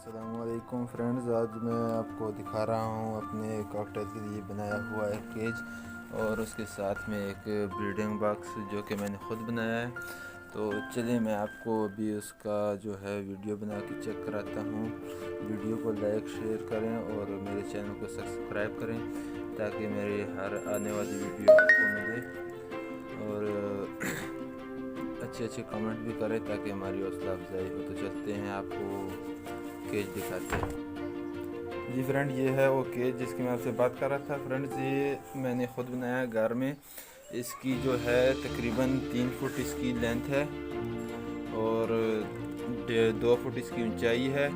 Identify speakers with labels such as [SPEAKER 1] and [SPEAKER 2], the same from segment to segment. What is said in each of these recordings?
[SPEAKER 1] अस्सलामुअलैकुम फ्रेंड्स, आज मैं आपको दिखा रहा हूँ अपने कॉकटेल के लिए बनाया हुआ एक केज और उसके साथ में एक ब्रीडिंग बॉक्स जो कि मैंने ख़ुद बनाया है। तो चलिए मैं आपको अभी उसका जो है वीडियो बना के चेक कराता हूँ। वीडियो को लाइक शेयर करें और मेरे चैनल को सब्सक्राइब करें ताकि मेरी हर आने वाली वीडियो आपको मिले और अच्छे कमेंट भी करें ताकि हमारी हौसला अफजाई हो। तो चलते हैं आपको केज दिखाते हैं। जी फ्रेंड, ये है वो केज जिसकी मैं आपसे बात कर रहा था। फ्रेंड्स, ये मैंने ख़ुद बनाया घर में। इसकी जो है तकरीबन 3 फुट इसकी लेंथ है और 2 फुट इसकी ऊंचाई है,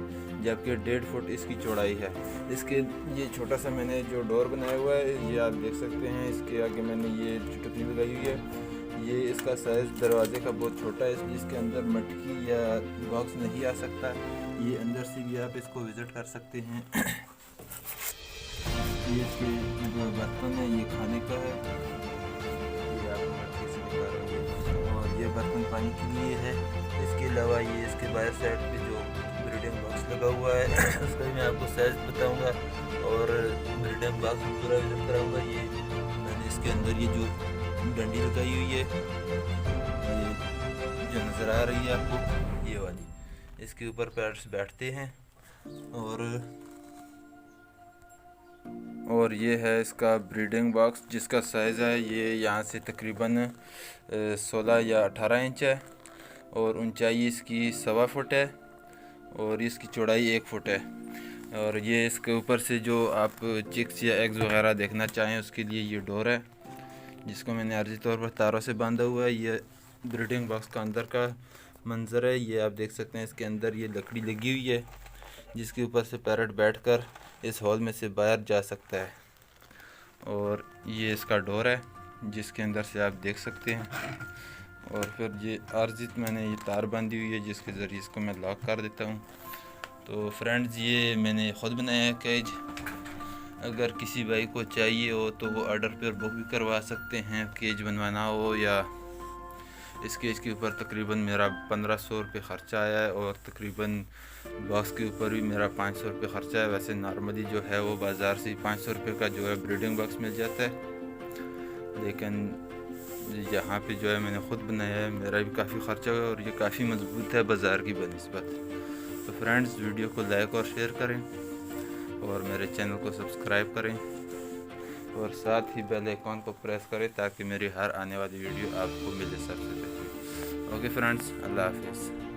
[SPEAKER 1] जबकि 1.5 फुट इसकी चौड़ाई है। इसके ये छोटा सा मैंने जो डोर बनाया हुआ है ये आप देख सकते हैं। इसके आगे मैंने ये टुकड़ी लगाई हुई है। ये इसका साइज़ दरवाजे का बहुत छोटा है, इसलिए इसके अंदर मटकी या बॉक्स नहीं आ सकता। ये अंदर से भी आप इसको विज़िट कर सकते हैं। ये इसके जो बर्तन है ये खाने का है, ये आप मटकी से दिखा रहे हैं, और ये बर्तन पानी के लिए है। इसके अलावा ये इसके बाहर साइड पे जो ब्रीडिंग बॉक्स लगा हुआ है उसका भी मैं आपको साइज़ बताऊंगा और ब्रीडिंग बॉक्स पूरा विज़िट कराऊंगा। ये मैंने इसके अंदर ये जो डंडी लगाई हुई है, ये जो नज़र आ रही है आपको, ये वाली, इसके ऊपर पैर्स बैठते हैं। और ये है इसका ब्रीडिंग बॉक्स जिसका साइज़ है ये यहाँ से तकरीबन 16 या 18 इंच है और ऊंचाई इसकी 1.25 फुट है और इसकी चौड़ाई 1 फुट है। और ये इसके ऊपर से जो आप चिक्स या एग्स वगैरह देखना चाहें उसके लिए ये डोर है जिसको मैंने आर्जी तौर पर तारों से बांधा हुआ है। ये ब्रीडिंग बॉक्स का अंदर का मंजर है, ये आप देख सकते हैं। इसके अंदर ये लकड़ी लगी हुई है जिसके ऊपर से पैरट बैठकर इस हॉल में से बाहर जा सकता है। और ये इसका डोर है जिसके अंदर से आप देख सकते हैं। और फिर ये आर्जी मैंने ये तार बांधी हुई है जिसके ज़रिए इसको मैं लॉक कर देता हूँ। तो फ्रेंड्स, ये मैंने ख़ुद बनाया है केज। अगर किसी भाई को चाहिए हो तो वो ऑर्डर पर बुक भी करवा सकते हैं। केज बनवाना हो या इस केज के ऊपर तकरीबन मेरा 1500 रुपये ख़र्चा आया है और तकरीबन बॉक्स के ऊपर भी मेरा 500 रुपये ख़र्चा है। वैसे नॉर्मली जो है वो बाज़ार से 500 रुपये का जो है ब्रीडिंग बॉक्स मिल जाता है, लेकिन यहाँ पे जो है मैंने ख़ुद बनाया है, मेरा भी काफ़ी ख़र्चा हुआ और ये काफ़ी मजबूत है बाज़ार की बनिस्बत। तो फ्रेंड्स, वीडियो को लाइक और शेयर करें और मेरे चैनल को सब्सक्राइब करें और साथ ही बेल आइकॉन को प्रेस करें ताकि मेरी हर आने वाली वीडियो आपको मिले सबसे पहले। ओके फ्रेंड्स, अल्लाह हाफिज़।